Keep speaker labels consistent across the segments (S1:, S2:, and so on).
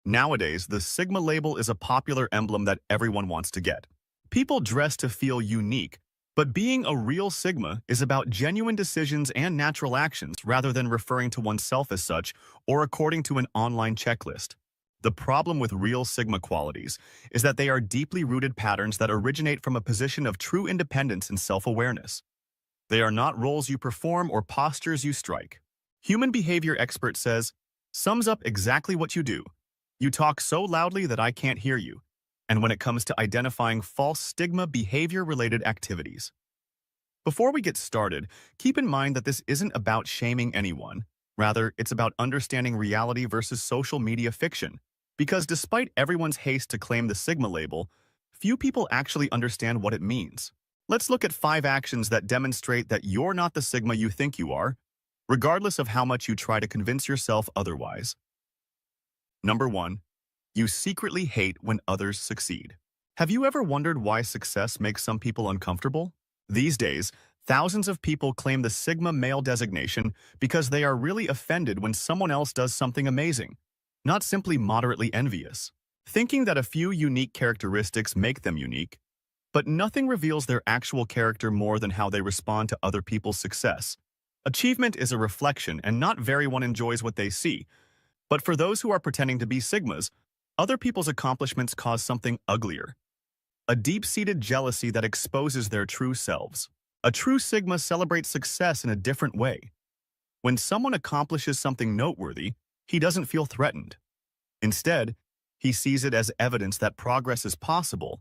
S1: Nowadays, the Sigma label is a popular emblem that everyone wants to get. People dress to feel unique, but being a real Sigma is about genuine decisions and natural actions rather than referring to oneself as such or according to an online checklist. The problem with real Sigma qualities is that they are deeply rooted patterns that originate from a position of true independence and self-awareness. They are not roles you perform or postures you strike. Human behavior expert says, sums up exactly what you do. You talk so loudly that I can't hear you. And when it comes to identifying false stigma behavior-related activities. Before we get started, keep in mind that this isn't about shaming anyone. Rather, it's about understanding reality versus social media fiction. Because despite everyone's haste to claim the Sigma label, few people actually understand what it means. Let's look at 5 actions that demonstrate that you're not the Sigma you think you are, regardless of how much you try to convince yourself otherwise. Number 1. You secretly hate when others succeed. Have you ever wondered why success makes some people uncomfortable? These days, thousands of people claim the Sigma male designation because they are really offended when someone else does something amazing, not simply moderately envious. Thinking that a few unique characteristics make them unique, but nothing reveals their actual character more than how they respond to other people's success. Achievement is a reflection, and not everyone enjoys what they see. But for those who are pretending to be Sigmas, other people's accomplishments cause something uglier. A deep-seated jealousy that exposes their true selves. A true Sigma celebrates success in a different way. When someone accomplishes something noteworthy, he doesn't feel threatened. Instead, he sees it as evidence that progress is possible,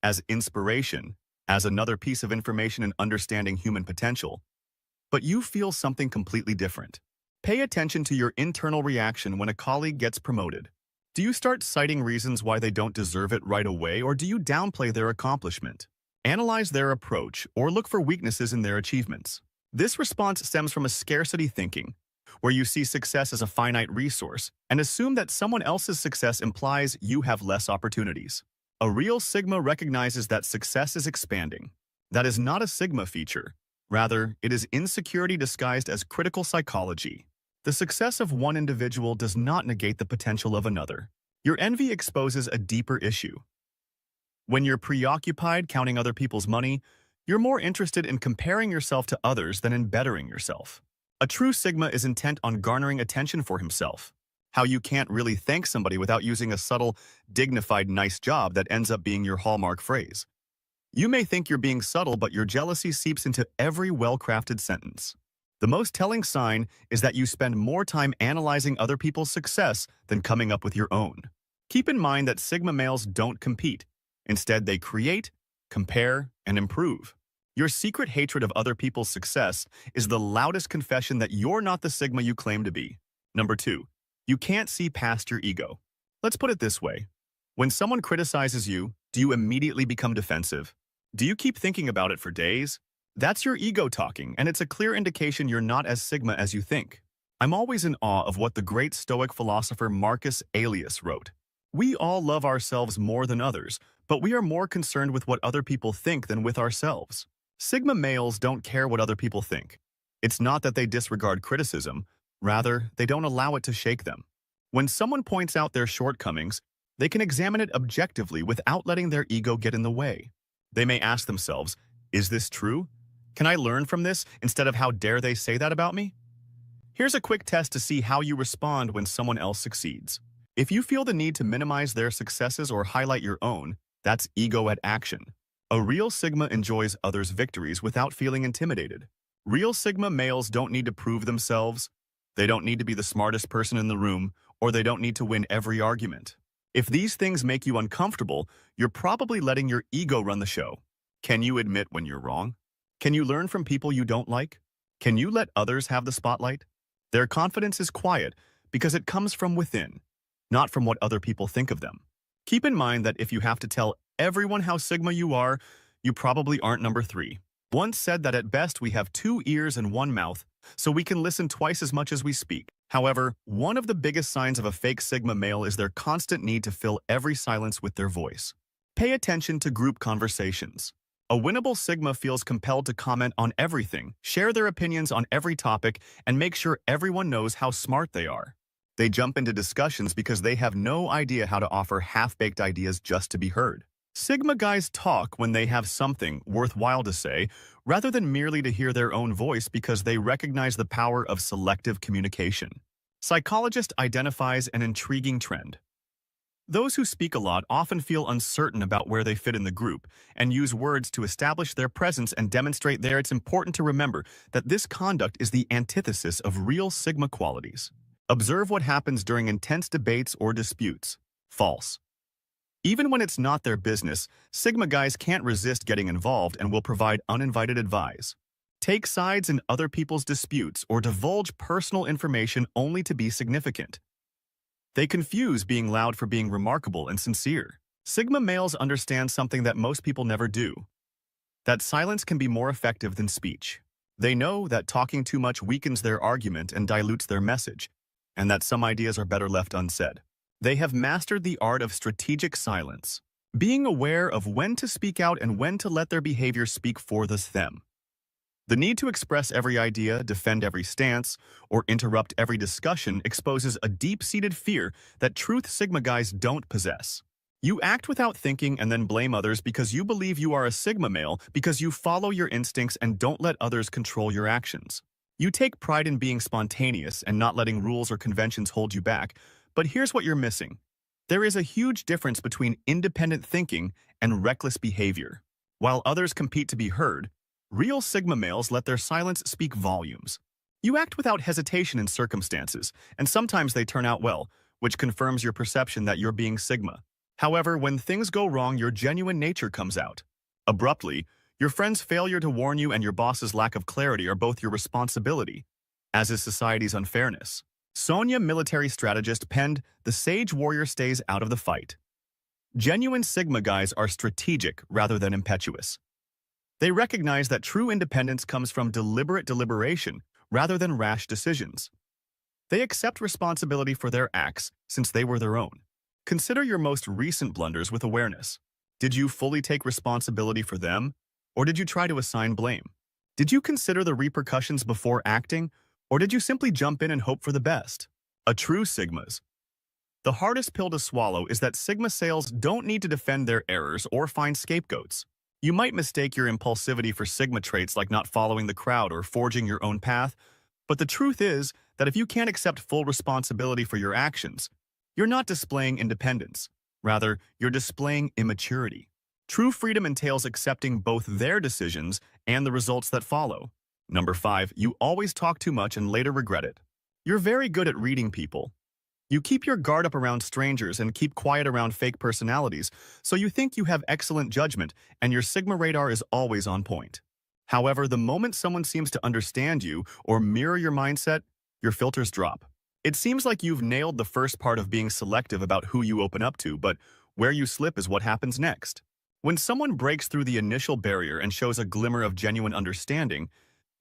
S1: as inspiration, as another piece of information in understanding human potential. But you feel something completely different. Pay attention to your internal reaction when a colleague gets promoted. Do you start citing reasons why they don't deserve it right away, or do you downplay their accomplishment? Analyze their approach or look for weaknesses in their achievements. This response stems from a scarcity thinking, where you see success as a finite resource and assume that someone else's success implies you have less opportunities. A real Sigma recognizes that success is expanding. That is not a Sigma feature. Rather, it is insecurity disguised as critical psychology. The success of one individual does not negate the potential of another. Your envy exposes a deeper issue. When you're preoccupied counting other people's money, you're more interested in comparing yourself to others than in bettering yourself. A true Sigma is intent on garnering attention for himself. How you can't really thank somebody without using a subtle, dignified, nice job that ends up being your hallmark phrase. You may think you're being subtle, but your jealousy seeps into every well-crafted sentence. The most telling sign is that you spend more time analyzing other people's success than coming up with your own. Keep in mind that Sigma males don't compete. Instead, they create, compare, and improve. Your secret hatred of other people's success is the loudest confession that you're not the Sigma you claim to be. Number 2. You can't see past your ego. Let's put it this way. When someone criticizes you, do you immediately become defensive? Do you keep thinking about it for days? That's your ego talking, and it's a clear indication you're not as Sigma as you think. I'm always in awe of what the great Stoic philosopher Marcus Aurelius wrote. We all love ourselves more than others, but we are more concerned with what other people think than with ourselves. Sigma males don't care what other people think. It's not that they disregard criticism, rather, they don't allow it to shake them. When someone points out their shortcomings, they can examine it objectively without letting their ego get in the way. They may ask themselves, is this true? Can I learn from this instead of how dare they say that about me? Here's a quick test to see how you respond when someone else succeeds. If you feel the need to minimize their successes or highlight your own, that's ego at action. A real Sigma enjoys others' victories without feeling intimidated. Real Sigma males don't need to prove themselves. They don't need to be the smartest person in the room, or they don't need to win every argument. If these things make you uncomfortable, you're probably letting your ego run the show. Can you admit when you're wrong? Can you learn from people you don't like? Can you let others have the spotlight? Their confidence is quiet because it comes from within, not from what other people think of them. Keep in mind that if you have to tell everyone how Sigma you are, you probably aren't number 3. Once said that at best we have 2 ears and 1 mouth, so we can listen twice as much as we speak. However, one of the biggest signs of a fake Sigma male is their constant need to fill every silence with their voice. Pay attention to group conversations. A winnable Sigma feels compelled to comment on everything, share their opinions on every topic, and make sure everyone knows how smart they are. They jump into discussions because they have no idea how to offer half-baked ideas just to be heard. Sigma guys talk when they have something worthwhile to say, rather than merely to hear their own voice because they recognize the power of selective communication. Psychologist identifies an intriguing trend. Those who speak a lot often feel uncertain about where they fit in the group and use words to establish their presence and demonstrate there. It's important to remember that this conduct is the antithesis of real Sigma qualities. Observe what happens during intense debates or disputes. False. Even when it's not their business, Sigma guys can't resist getting involved and will provide uninvited advice. Take sides in other people's disputes or divulge personal information only to be significant. They confuse being loud for being remarkable and sincere. Sigma males understand something that most people never do: that silence can be more effective than speech. They know that talking too much weakens their argument and dilutes their message, and that some ideas are better left unsaid. They have mastered the art of strategic silence, being aware of when to speak out and when to let their behavior speak for them. The need to express every idea, defend every stance, or interrupt every discussion exposes a deep-seated fear that truth Sigma guys don't possess. You act without thinking and then blame others because you believe you are a Sigma male because you follow your instincts and don't let others control your actions. You take pride in being spontaneous and not letting rules or conventions hold you back, but here's what you're missing. There is a huge difference between independent thinking and reckless behavior. While others compete to be heard, real Sigma males let their silence speak volumes. You act without hesitation in circumstances, and sometimes they turn out well, which confirms your perception that you're being Sigma. However, when things go wrong, your genuine nature comes out. Abruptly, your friend's failure to warn you and your boss's lack of clarity are both your responsibility, as is society's unfairness. Sonia, military strategist, penned, "The sage warrior stays out of the fight." Genuine Sigma guys are strategic rather than impetuous. They recognize that true independence comes from deliberate deliberation rather than rash decisions. They accept responsibility for their acts since they were their own. Consider your most recent blunders with awareness. Did you fully take responsibility for them, or did you try to assign blame? Did you consider the repercussions before acting, or did you simply jump in and hope for the best? A true Sigma's. The hardest pill to swallow is that Sigma sales don't need to defend their errors or find scapegoats. You might mistake your impulsivity for Sigma traits like not following the crowd or forging your own path, but the truth is that if you can't accept full responsibility for your actions, you're not displaying independence. Rather, you're displaying immaturity. True freedom entails accepting both their decisions and the results that follow. Number 5, you always talk too much and later regret it. You're very good at reading people. You keep your guard up around strangers and keep quiet around fake personalities, so you think you have excellent judgment and your Sigma radar is always on point. However, the moment someone seems to understand you or mirror your mindset, your filters drop. It seems like you've nailed the first part of being selective about who you open up to, but where you slip is what happens next. When someone breaks through the initial barrier and shows a glimmer of genuine understanding,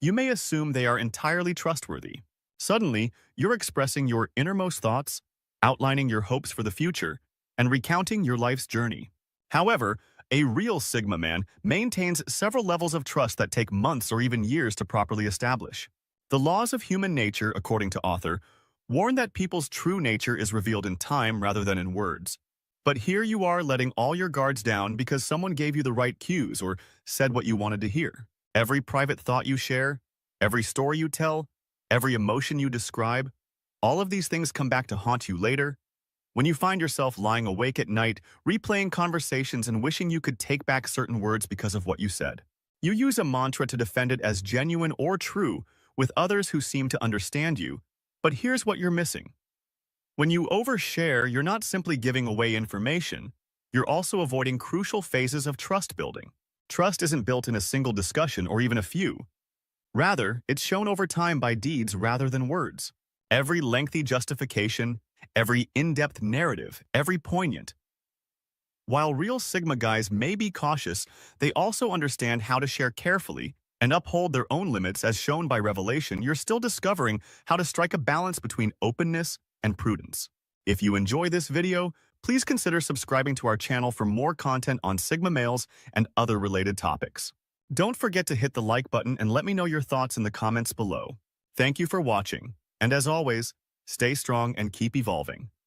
S1: you may assume they are entirely trustworthy. Suddenly, you're expressing your innermost thoughts, outlining your hopes for the future, and recounting your life's journey. However, a real Sigma man maintains several levels of trust that take months or even years to properly establish. The laws of human nature, according to author, warn that people's true nature is revealed in time rather than in words. But here you are letting all your guards down because someone gave you the right cues or said what you wanted to hear. Every private thought you share, every story you tell, every emotion you describe, all of these things come back to haunt you later. When you find yourself lying awake at night, replaying conversations and wishing you could take back certain words because of what you said. You use a mantra to defend it as genuine or true with others who seem to understand you, but here's what you're missing. When you overshare, you're not simply giving away information, you're also avoiding crucial phases of trust building. Trust isn't built in a single discussion or even a few. Rather, it's shown over time by deeds rather than words. Every lengthy justification, every in-depth narrative, every poignant. While real Sigma guys may be cautious, they also understand how to share carefully and uphold their own limits as shown by Revelation. You're still discovering how to strike a balance between openness and prudence. If you enjoy this video, please consider subscribing to our channel for more content on Sigma males and other related topics. Don't forget to hit the like button and let me know your thoughts in the comments below. Thank you for watching, and as always, Stay strong and keep evolving.